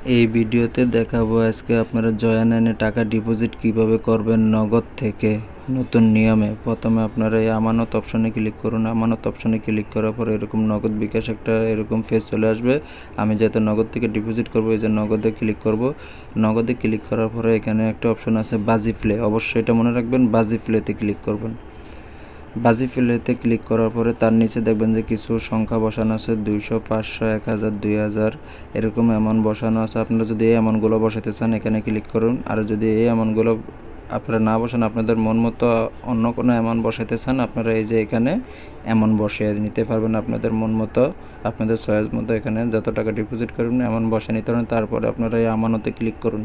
এই ভিডিওতে দেখাবো আজকে আপনারা জয়ানানে টাকা ডিপোজিট কিভাবে করবেন নগদ থেকে নতুন নিয়মে। প্রথমে আপনারা এই আমানত অপশনে ক্লিক করুন। আমানত অপশনে ক্লিক করার পর এরকম নগদ বিকাশ একটা এরকম পেজ চলে আসবে। আমি যাতে নগদ থেকে ডিপোজিট করব এই যে নগদে ক্লিক করব। নগদে ক্লিক করার পরে এখানে একটা অপশন আছে বাজি প্লে, অবশ্যই এটা মনে রাখবেন, বাজি প্লেতে ক্লিক করবেন। বাজি প্লেতে ক্লিক করার পরে তার নিচে দেখবেন যে কিছু সংখ্যা বসানো আছে 200, 500, 1000, 2000 এরকম অ্যামাউন্ট বসানো আছে। আপনারা যদি এই অ্যামাউন্টগুলো বসাতে চান এখানে ক্লিক করুন। আর যদি এই অ্যামাউন্টগুলো আপনারা না বসান, আপনাদের মন মতো অন্য কোনো অ্যামাউন্ট বসাতে চান, আপনারা এই যে এখানে অ্যামাউন্ট বসিয়ে নিতে পারবেন আপনাদের মন মতো, আপনাদের চয়েস মতো। এখানে যত টাকা ডিপোজিট করবেন অ্যামাউন্ট বসিয়ে নিতে পারেন। তারপরে আপনারা এই আমানতে ক্লিক করুন।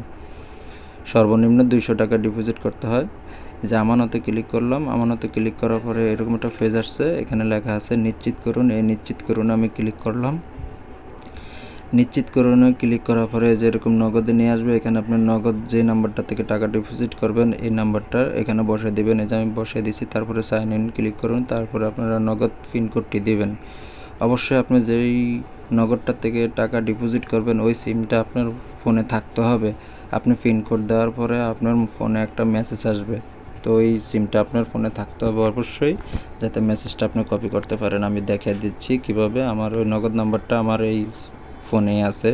সর্বনিম্ন 200 টাকা ডিপোজিট করতে হয়। যে আমানতে ক্লিক করলাম। আমানতে ক্লিক করার পরে এরকম একটা পেজ আসছে, এখানে লেখা আছে নিশ্চিত করুন। এই নিশ্চিত করুন আমি ক্লিক করলাম। নিশ্চিত করুনে ক্লিক করার পরে যে এরকম নগদে নিয়ে আসবে। এখানে আপনি নগদ যে নাম্বারটা থেকে টাকা ডিপোজিট করবেন এই নাম্বারটা এখানে বসিয়ে দেবেন। এই যে আমি বসিয়ে দিচ্ছি। তারপরে সাইন ইন ক্লিক করুন। তারপরে আপনারা নগদ পিনকোডটি দিবেন। অবশ্যই আপনি যেই নগদটা থেকে টাকা ডিপোজিট করবেন ওই সিমটা আপনার ফোনে থাকতে হবে। আপনি পিনকোড দেওয়ার পরে আপনার ফোনে একটা মেসেজ আসবে, তো ওই সিমটা আপনার ফোনে থাকতে হবে অবশ্যই, যাতে মেসেজটা আপনি কপি করতে পারেন। আমি দেখিয়ে দিচ্ছি কিভাবে। আমার ওই নগদ নাম্বারটা আমার এই ফোনেই আছে।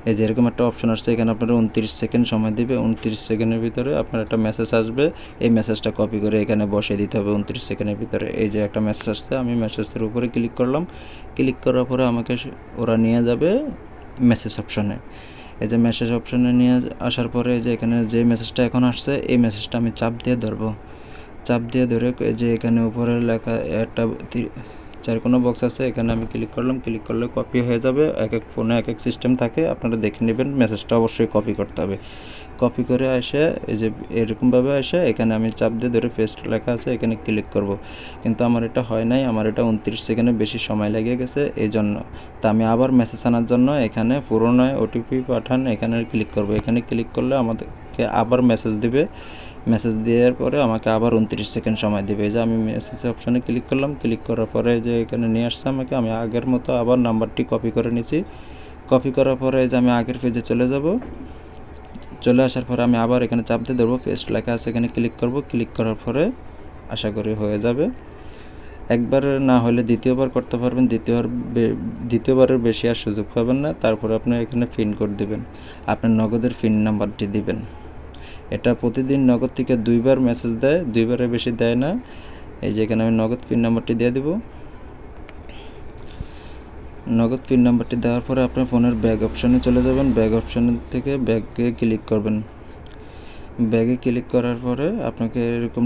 এই যে এরকম একটা অপশন আসছে, এখানে আপনারা 29 সেকেন্ড সময় দিবে। 29 সেকেন্ডের ভিতরে আপনার একটা মেসেজ আসবে। এই মেসেজটা কপি করে এখানে বসিয়ে দিতে হবে 29 সেকেন্ডের ভিতরে। এই যে একটা মেসেজ আসছে, আমি মেসেজের উপরে ক্লিক করলাম। ক্লিক করার পরে আমাকে ওরা নিয়ে যাবে মেসেজ অপশনে। এই যে মেসেজ অপশনে নিয়ে আসার পরে যে এখানে যে মেসেজটা এখন আসছে এই মেসেজটা আমি চাপ দিয়ে ধরবো। চাপ দিয়ে ধরে যে এখানে উপরে লেখা একটা চারকোনা বক্স আছে, এখানে আমি ক্লিক করলাম। ক্লিক করলে কপি হয়ে যাবে। এক এক ফোনে এক এক সিস্টেম থাকে, আপনারা দেখে নেবেন। মেসেজটা অবশ্যই কপি করতে হবে। কপি করে এসে এই যে এরকমভাবে এসে এখানে আমি চাপ দিয়ে ধরে পেস্ট লেখা আছে এখানে ক্লিক করব। কিন্তু আমার এটা হয় নাই, আমার এটা 29 সেকেন্ডের বেশি সময় লেগে গেছে এই জন্য। তা আমি আবার মেসেজ আনার জন্য এখানে পুরনো ওটিপি পাঠান এখানে ক্লিক করব। এখানে ক্লিক করলে আমাদেরকে আবার মেসেজ দিবে। মেসেজ দেওয়ার পরে আমাকে আবার 29 সেকেন্ড সময় দেবে। এই যে আমি মেসেজ অপশানে ক্লিক করলাম। ক্লিক করার পরে যে এখানে নিয়ে আসছে আমাকে, আমি আগের মতো আবার নাম্বারটি কপি করে নিয়েছি। কপি করার পরে যে আমি আগের পেজে চলে যাব। চলে আসার পরে আমি আবার এখানে চাপ দিয়ে ধরবো, পেস্ট লেখা আছে এখানে ক্লিক করব। ক্লিক করার পরে আশা করি হয়ে যাবে। একবার না হলে দ্বিতীয়বার করতে পারবেন। দ্বিতীয়বারের বেশি আর সুযোগ পাবেন না। তারপরে আপনি এখানে পিনকোড দিবেন, আপনার নগদের পিন নাম্বারটি দিবেন। এটা প্রতিদিন নগদ থেকে 2বার মেসেজ দেয়, 2বারের বেশি দেয় না। এই যে এখানে আমি নগদ পিন নাম্বারটি দিয়ে দেব। নগদ পিন নাম্বারটি দেওয়ার পরে আপনার ফোনের ব্যাগ অপশানে চলে যাবেন। ব্যাগ অপশান থেকে ব্যাগে ক্লিক করবেন। ব্যাগে ক্লিক করার পরে আপনাকে এরকম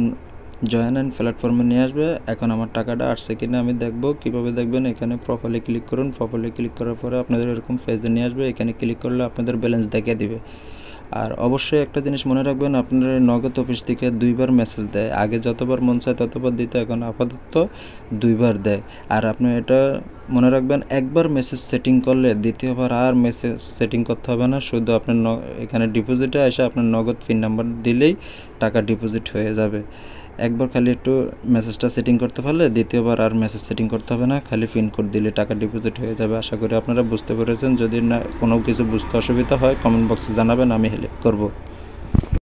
জয়েন প্ল্যাটফর্মে নিয়ে আসবে। এখন আমার টাকাটা আসছে কিনা আমি দেখব। কিভাবে দেখবেন, এখানে প্রোফাইলে ক্লিক করুন। প্রোফাইলে ক্লিক করার পরে আপনাদের এরকম পেজে নিয়ে আসবে। এখানে ক্লিক করলে আপনাদের ব্যালেন্স দেখিয়ে দিবে। আর অবশ্যই একটা জিনিস মনে রাখবেন, আপনার নগদ অফিস থেকে 2বার মেসেজ দেয়। আগে যতবার মন চায় ততবার দিত, এখন আপাতত 2বার দেয়। আর আপনি এটা মনে রাখবেন, একবার মেসেজ সেটিং করলে দ্বিতীয়বার আর মেসেজ সেটিং করতে হবে না। শুধু আপনার এখানে ডিপোজিটে এসে আপনার নগদ পিন নাম্বার দিলেই টাকা ডিপোজিট হয়ে যাবে। একবার খালি একটু মেসেজটা সেটিং করতে পারলে দ্বিতীয়বার আর মেসেজ সেটিং করতে হবে না, খালি পিনকোড দিলে টাকা ডিপোজিট হয়ে যাবে। আশা করি আপনারা বুঝতে পেরেছেন। যদি না কোনো কিছু বুঝতে অসুবিধা হয় কমেন্ট বক্সে জানাবেন, আমি হেল্প করব।